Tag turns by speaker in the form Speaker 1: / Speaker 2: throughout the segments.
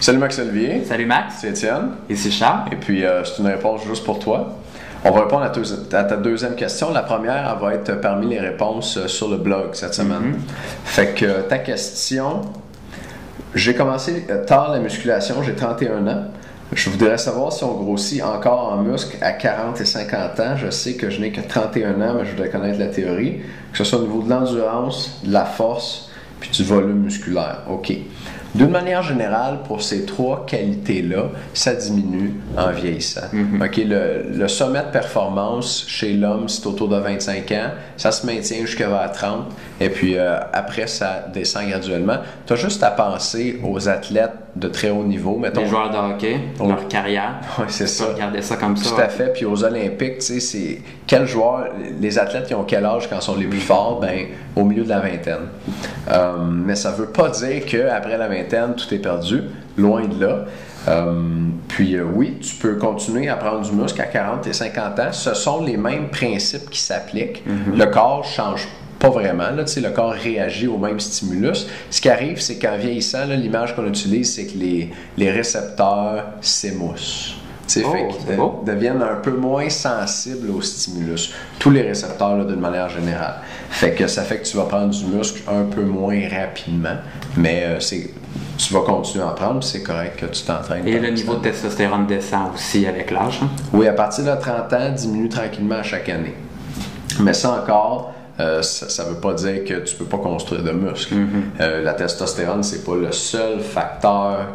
Speaker 1: Salut Max-Olivier.
Speaker 2: Salut Max.
Speaker 1: C'est Étienne.
Speaker 2: Ici Charles.
Speaker 1: Et puis, c'est une réponse juste pour toi. On va répondre à ta deuxième question. La première, elle va être parmi les réponses sur le blog cette semaine. Fait que ta question, j'ai commencé tard la musculation, j'ai 31 ans. Je voudrais savoir si on grossit encore en muscle à 40 et 50 ans. Je sais que je n'ai que 31 ans, mais je voudrais connaître la théorie. Que ce soit au niveau de l'endurance, de la force, puis du volume musculaire. OK. D'une manière générale, pour ces trois qualités-là, ça diminue en vieillissant. Okay, le sommet de performance chez l'homme, c'est autour de 25 ans. Ça se maintient jusqu'à vers 30. Et puis après, ça descend graduellement. Tu as juste à penser aux athlètes de très haut niveau. Mettons,
Speaker 2: les joueurs de hockey, leur carrière.
Speaker 1: Oui, c'est ça.
Speaker 2: Regarder ça comme ça.
Speaker 1: Tout à fait. Puis aux Olympiques, tu sais, c'est quel joueur, les athlètes qui ont quel âge quand ils sont les plus forts? Ben, au milieu de la vingtaine. Mais ça ne veut pas dire qu'après la vingtaine, tout est perdu. Loin de là. Oui, tu peux continuer à prendre du muscle à 40 et 50 ans. Ce sont les mêmes principes qui s'appliquent. Le corps change pas vraiment. Là, le corps réagit au même stimulus. Ce qui arrive, c'est qu'en vieillissant, là, l'image qu'on utilise, c'est que les récepteurs s'émoussent. Fait qu'ils deviennent un peu moins sensibles au stimulus. Tous les récepteurs, là, d'une manière générale. Fait que ça fait que tu vas prendre du muscle un peu moins rapidement, mais tu vas continuer à en prendre, c'est correct que tu t'entraînes.
Speaker 2: Et le niveau de testostérone descend aussi avec l'âge. Hein?
Speaker 1: Oui, à partir de 30 ans, diminue tranquillement à chaque année. Mais ça encore, ça ne veut pas dire que tu ne peux pas construire de muscles. La testostérone, c'est pas le seul facteur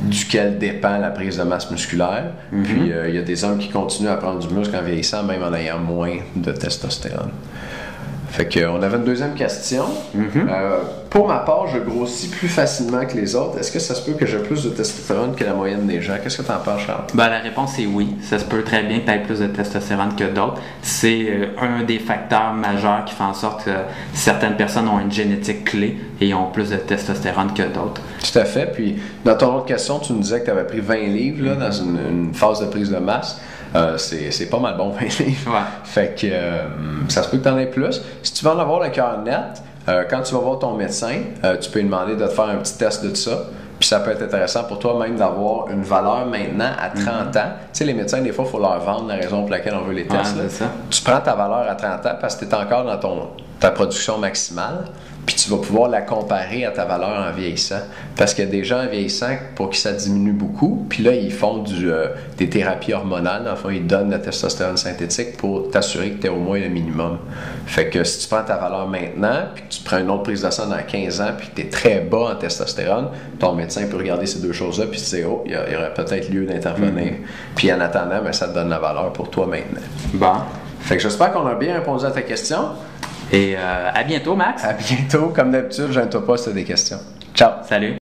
Speaker 1: duquel dépend la prise de masse musculaire. Puis il y a des hommes qui continuent à prendre du muscle en vieillissant, même en ayant moins de testostérone. Fait qu'on avait une deuxième question. Pour ma part, je grossis plus facilement que les autres. Est-ce que ça se peut que j'ai plus de testostérone que la moyenne des gens? Qu'est-ce que tu en penses, Charles?
Speaker 2: La réponse est oui. Ça se peut très bien que tu aies plus de testostérone que d'autres. C'est un des facteurs majeurs qui fait en sorte que certaines personnes ont une génétique clé et ont plus de testostérone que d'autres.
Speaker 1: Tout à fait. Puis, dans ton autre question, tu nous disais que tu avais pris 20 livres là, dans une phase de prise de masse. C'est pas mal bon, 20 livres.
Speaker 2: Ouais.
Speaker 1: Fait que ça se peut que tu en aies plus. Si tu veux en avoir le cœur net, quand tu vas voir ton médecin, tu peux lui demander de te faire un petit test de ça. Puis ça peut être intéressant pour toi même d'avoir une valeur maintenant à 30 ans. Tu sais, les médecins, des fois, il faut leur vendre la raison pour laquelle on veut les tests. Tu prends ta valeur à 30 ans parce que tu es encore dans ta production maximale. Puis tu vas pouvoir la comparer à ta valeur en vieillissant. Parce qu'il y a des gens en vieillissant pour qui ça diminue beaucoup. Puis là, ils font des thérapies hormonales. Dans le fond, ils donnent de la testostérone synthétique pour t'assurer que tu aies au moins le minimum. Fait que si tu prends ta valeur maintenant, puis que tu prends une autre prise de sang dans 15 ans, puis que tu es très bas en testostérone, ton médecin peut regarder ces deux choses-là, puis se dire, oh, il y aurait peut-être lieu d'intervenir. Puis en attendant, ça te donne la valeur pour toi maintenant.
Speaker 2: Bon.
Speaker 1: Fait que j'espère qu'on a bien répondu à ta question.
Speaker 2: Et à bientôt, Max.
Speaker 1: À bientôt. Comme d'habitude, je ne toi pas si tu as des questions. Ciao.
Speaker 2: Salut.